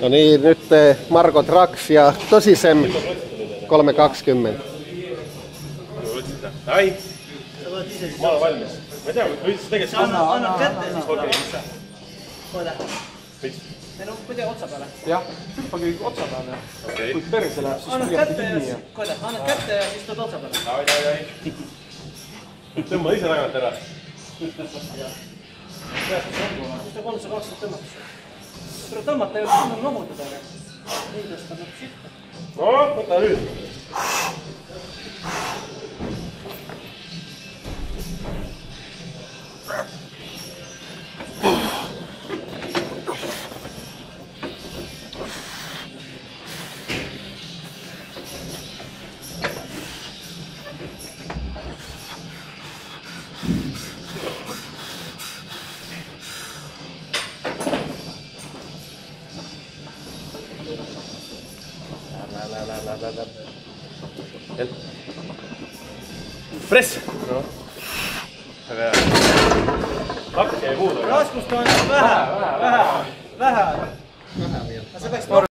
No niin, nyt Margot Raks ja Tosisem 3.20. Ai! Ma olen valmis. Ma ei tea, võiks tegelikult... Anna kätte ja siis kohe. Kohe. Miks? No, kuidagi otsa peale. Jah, hüppagi otsa peale. Kui perse läheb, siis annad kätte ja kohe. Annad kätte ja siis tood otsa peale. Ai. Tõmba ise tagant ära. Siis ta 320 tõmmatakse. Tuleb tõmmata ja siis loomutada. Nii tõstab nüüd sitta. No, võta nüüd. Press! No. Väga hea. Kaks jäi puudu. Raskust on vähe. Vähe. Vähe. Vähe.